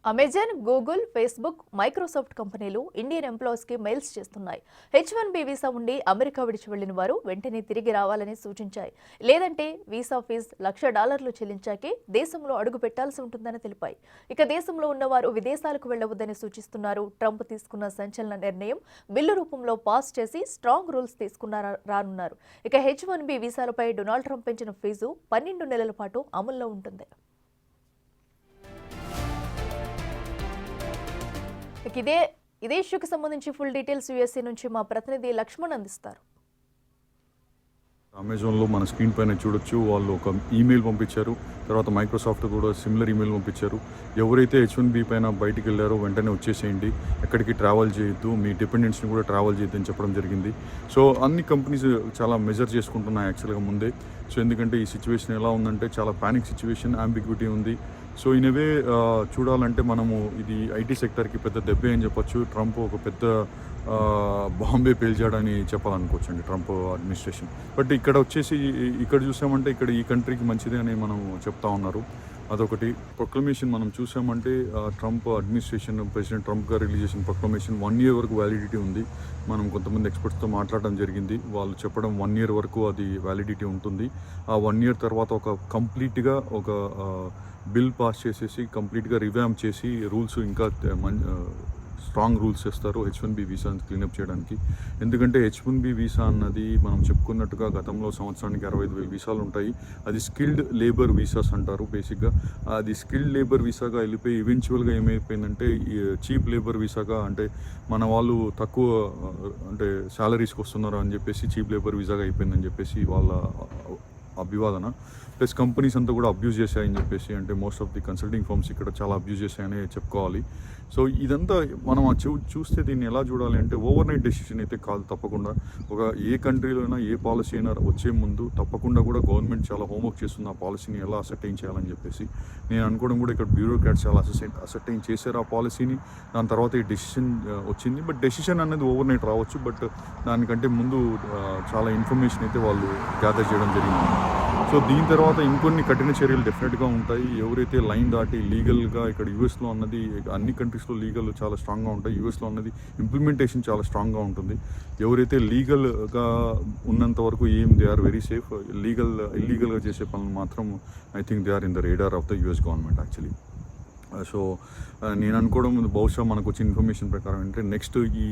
Amazon, Google, Facebook, Microsoft కంపెనీలు Indian ఎంప్లాయీస్కి mails చేస్తున్నాయి. H1B వీసా ఉండి అమెరికా విడిచి వెళ్లిన వారు వెంటనే తిరిగి రావాలని సూచించాయి. లేదంటే వీసా ఫీజు $1,00,000 చెల్లించాకే దేశంలో అడుగు పెట్టాల్సి ఉంటుందని తెలిపాయి. ఇక దేశంలో ఉన్నవారు విదేశాలకు వెళ్లవద్దని సూచిస్తున్నారు. ట్రంప్ తీసుకున్న సంచలన నిర్ణయం బిల్లు రూపంలో పాస్ చేసి స్ట్రాంగ్ రూల్స్ రానున్నారు. ఇక H1B వీసాలపై డొనాల్డ్ ట్రంప్ పెంచిన ఫీజు 12 నెలల పాటు అమల్లో ఉంటుంది. ఇదే ఇష్యూకి సంబంధించి ఫుల్ డీటెయిల్స్ USA నుంచి మా ప్రతినిధి లక్ష్మణ్ అందిస్తారు. అమెజాన్లో మన స్క్రీన్ పైన చూడొచ్చు, వాళ్ళు ఒక ఈమెయిల్ పంపించారు. తర్వాత మైక్రోసాఫ్ట్ కూడా సిమిలర్ ఈమెయిల్ పంపించారు. ఎవరైతే H1B పైన బయటికి వెళ్ళారో వెంటనే వచ్చేసేయండి, ఎక్కడికి ట్రావెల్ చేయొద్దు, మీ డిపెండెంట్స్ని కూడా ట్రావెల్ చేయొద్దని చెప్పడం జరిగింది. సో అన్ని కంపెనీస్ చాలా మెజర్ చేసుకుంటున్నాయి యాక్చువల్గా ముందే. సో ఎందుకంటే ఈ సిచ్యువేషన్ ఎలా ఉందంటే చాలా పానిక్ సిచ్యువేషన్, అంబిగ్విటీ ఉంది. సో ఇనవే చూడాలంటే మనము ఇది ఐటీ సెక్టర్కి పెద్ద దెబ్బే అని చెప్పొచ్చు. ట్రంప్ ఒక పెద్ద బాంబే పేల్చాడని చెప్పాలనుకోవచ్చండి ట్రంప్ అడ్మినిస్ట్రేషన్. బట్ ఇక్కడ వచ్చేసి ఇక్కడ చూసామంటే ఇక్కడ ఈ కంట్రీకి మంచిదే అని మనం చెప్తా ఉన్నారు. అదొకటి. ప్రొక్లమేషన్ మనం చూసామంటే ట్రంప్ అడ్మినిస్ట్రేషన్, ప్రెసిడెంట్ ట్రంప్ గారు రిలీజ్ చేసిన ప్రొక్లమేషన్ 1 year వరకు వ్యాలిడిటీ ఉంది. మనం కొంతమంది ఎక్స్పర్ట్స్తో మాట్లాడడం జరిగింది. వాళ్ళు చెప్పడం 1 year వరకు అది వ్యాలిడిటీ ఉంటుంది. ఆ 1 year తర్వాత ఒక కంప్లీట్గా ఒక బిల్ పాస్ చేసేసి కంప్లీట్గా రివ్యామ్ చేసి రూల్స్ ఇంకా స్ట్రాంగ్ రూల్స్ చేస్తారు H1B వీసాని క్లీనప్ చేయడానికి. ఎందుకంటే H1B వీసా అన్నది మనం చెప్పుకున్నట్టుగా గతంలో సంవత్సరానికి 65,000 వీసాలు ఉంటాయి. అది స్కిల్డ్ లేబర్ వీసాస్ అంటారు బేసిక్గా. అది స్కిల్డ్ లేబర్ వీసాగా వెళ్ళిపోయి ఈవెన్చువల్గా ఏమైపోయిందంటే చీప్ లేబర్ వీసాగా, అంటే మన వాళ్ళు తక్కువ అంటే శాలరీస్కి వస్తున్నారు అని చెప్పేసి చీప్ లేబర్ వీసాగా అయిపోయిందని చెప్పేసి వాళ్ళ అభివాదన. ప్లస్ కంపెనీస్ అంతా కూడా అబ్యూజ్ చేశాయని చెప్పేసి, అంటే most of the consulting firms ఇక్కడ చాలా అబ్యూజ్ చేశాయని చెప్పుకోవాలి. సో ఇదంతా మనం చూస్తే దీన్ని ఎలా చూడాలి అంటే ఓవర్ నైట్ డెసిషన్ అయితే కాదు. తప్పకుండా ఒక ఏ కంట్రీలో అయినా ఏ పాలసీ అయినా వచ్చే ముందు తప్పకుండా కూడా గవర్నమెంట్ చాలా హోంవర్క్ చేస్తుంది ఆ పాలసీని ఎలా అసర్టైన్ చేయాలని చెప్పేసి. నేను అనుకోవడం కూడా ఇక్కడ బ్యూరోక్రాట్స్ చాలా అసర్టైన్ చేశారు ఆ పాలసీని. దాని తర్వాత ఈ డెసిషన్ వచ్చింది. బట్ డెసిషన్ అనేది ఓవర్ నైట్ రావచ్చు, బట్ దానికంటే ముందు చాలా ఇన్ఫర్మేషన్ అయితే వాళ్ళు గ్యాదర్ చేయడం జరిగింది. సో దీని తర్వాత ఇంకొన్ని కఠిన చర్యలు డెఫినెట్గా ఉంటాయి. ఎవరైతే లైన్ దాటి లీగల్గా, ఇక్కడ యూఎస్లో అన్నది అన్ని కంట్రీస్లో లీగల్ చాలా స్ట్రాంగ్గా ఉంటాయి, యూఎస్లో అన్నది ఇంప్లిమెంటేషన్ చాలా స్ట్రాంగ్గా ఉంటుంది. ఎవరైతే లీగల్గా ఉన్నంత వరకు దే ఆర్ వెరీ సేఫ్. ఇల్లీగల్గా చేసే పనులు మాత్రం I think they are in the radar of the US government actually. So నేను అనుకోవడం బాహుశా మనకు వచ్చిన ఇన్ఫర్మేషన్ ప్రకారం అంటే నెక్స్ట్ ఈ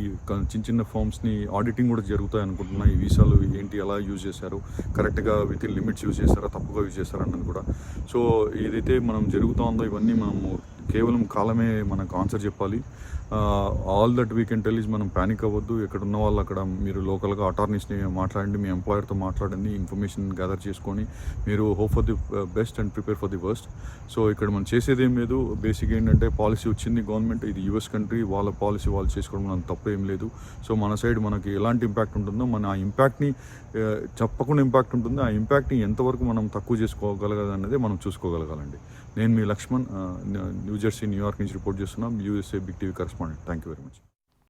చిన్న ఫార్మ్స్ని ఆడిటింగ్ కూడా జరుగుతాయి అనుకుంటున్నా. ఈ వీసాలు ఏంటి, ఎలా యూజ్ చేశారు, కరెక్ట్గా విత్ ఇన్ లిమిట్స్ యూజ్ చేశారా, తప్పుగా యూజ్ చేశారా అన్నది కూడా. సో ఏదైతే మనం జరుగుతూ ఉందో ఇవన్నీ మనము కేవలం కాలమే మనకు ఆన్సర్ చెప్పాలి. All that we can tell is మనం ప్యానిక్ అవ్వద్దు. ఎక్కడ ఉన్న వాళ్ళు అక్కడ మీరు లోకల్గా అటార్నీస్ని మాట్లాడండి, మీ ఎంప్లాయర్తో మాట్లాడండి, ఇన్ఫర్మేషన్ గ్యాదర్ చేసుకొని మీరు hope for the best and prepare for the worst. So ఇక్కడ మనం చేసేదేం లేదు. బేసిక్ ఏంటంటే పాలసీ వచ్చింది గవర్నమెంట్, ఇది US కంట్రీ, వాళ్ళ పాలసీ వాళ్ళు చేసుకోవడం మనం తప్పు ఏం లేదు. సో మన సైడ్ మనకి ఎలాంటి ఇంపాక్ట్ ఉంటుందో మన ఆ ఇంపాక్ట్ని చెప్పకుండా ఇంపాక్ట్ ఉంటుంది. ఆ ఇంపాక్ట్ని ఎంతవరకు మనం తక్కువ చేసుకోగలగదనేది మనం చూసుకోగలగాలండి. నేను మీ లక్ష్మణ్, న్యూజెర్సీ, న్యూయార్క్ నుంచి రిపోర్ట్ చేస్తున్నాం, USA Big TV correspondent. Thank you very much.